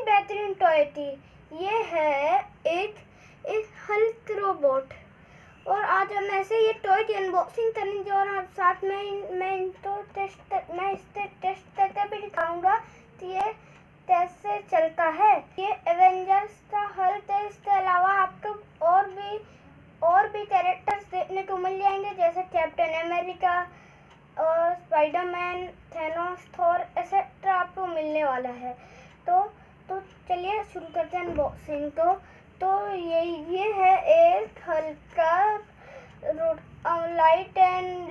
बेहतरीन टॉय थी। ये है एक हल्क रोबोट और आज हम ऐसे ये टॉय की अनबॉक्सिंग करेंगे और साथ में मैं इससे टेस्ट करके भी दिखाऊंगा कि ये कैसे चलता है। ये एवेंजर्स का हल्क है। इसके अलावा आपको और भी कैरेक्टर्स देखने को मिल जाएंगे जैसे कैप्टन अमेरिका और स्पाइडरमैन, थैनोस, थॉर एक्सेट्रा आपको मिलने वाला है। तो चलिए शुरू करते हैं अनबॉक्सिंग। तो ये है एक हल्का लाइट एंड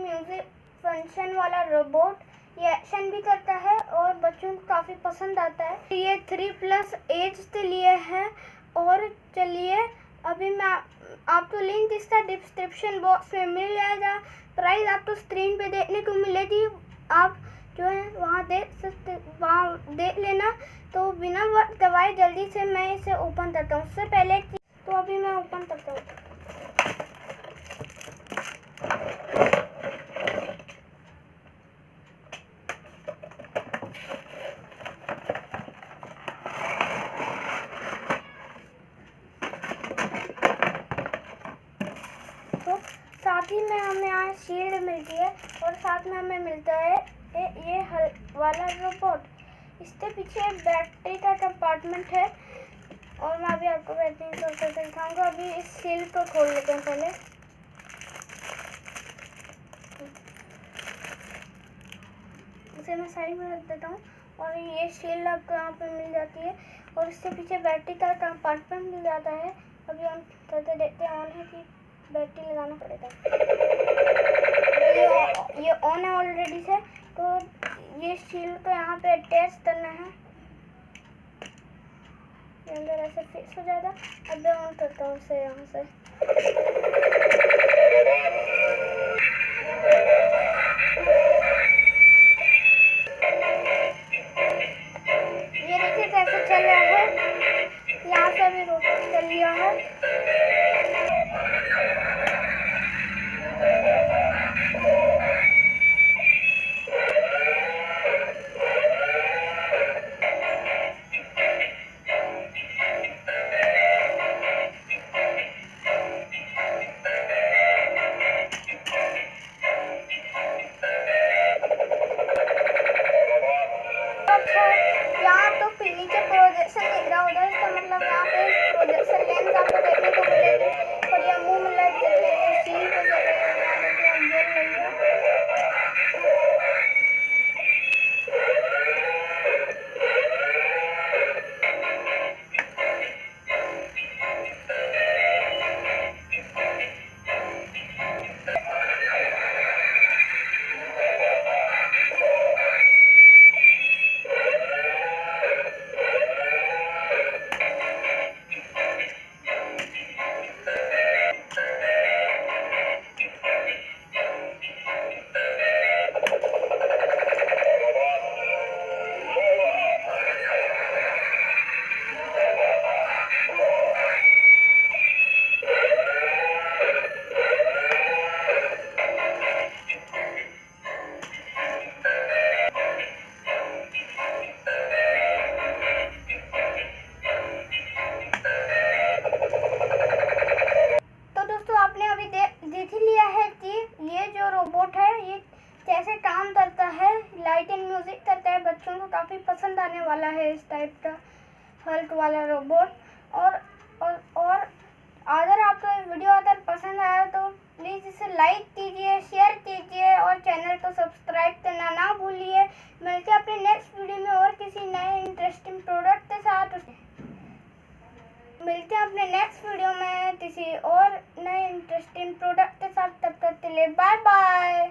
म्यूजिक फंक्शन वाला रोबोट। ये एक्शन भी करता है और बच्चों को काफ़ी पसंद आता है। ये 3+ एज के लिए है। और चलिए अभी मैं आपको लिंक इसका डिस्क्रिप्शन बॉक्स में मिल जाएगा। प्राइस आपको स्क्रीन पे देखने को मिलेगी, आप जो है वहाँ देख लेना। तो बिना वक्त गवाए जल्दी से मैं इसे ओपन करता हूँ। उससे पहले तो अभी मैं ओपन करता हूँ। तो साथ ही में हमें यहाँ शील्ड मिलती है और साथ में हमें मिलता है ये वाला रोबोट। इसके पीछे बैटरी का कंपार्टमेंट है और मैं अभी आपको बैटरी को दिखाऊंगा। अभी इस शील्ड को खोल लेते हैं पहले। इसे मैं साइड में रख देता हूँ और ये शील्ड आपको यहाँ पे मिल जाती है और इसके पीछे बैटरी का कंपार्टमेंट मिल जाता है। अभी हम करके देखते हैं ऑन है कि बैटरी लगाना पड़ेगा। ये ऑन है ऑलरेडी से। तो ये शील्ड को यहाँ पे अटैच करना है, ये अंदर ऐसे फिक्स हो जाएगा। अब मैं ऑन करता हूँ इसे यहाँ से। ये देखिए कैसे चल रहा है। यहाँ से अभी रोटेट कर लिया है। यहाँ तो नीचे प्रोजेक्शन दिख रहा होगा, इसका मतलब यहाँ पे प्रोजेक्शन लेंस आपको देखने को मिलेगी। और ये मुंह में लाइट जल रही है, शील पे जल रही है, यहाँ पे जल रही है। रोबोट है, ये कैसे काम करता है, लाइट एंड म्यूजिक करता है। बच्चों को काफ़ी पसंद आने वाला है इस टाइप का हल्क वाला रोबोट। और अगर आपको ये वीडियो अगर पसंद आया तो प्लीज़ इसे लाइक कीजिए, शेयर कीजिए और चैनल को सब्सक्राइब करना ना भूलिए। मिलते हैं अपने नेक्स्ट वीडियो में और किसी नए इंटरेस्टिंग प्रोडक्ट के साथ। मिलते हैं अपने नेक्स्ट वीडियो में किसी और नए इंटरेस्टिंग प्रोडक्ट के साथ। तब तक के लिए बाय बाय।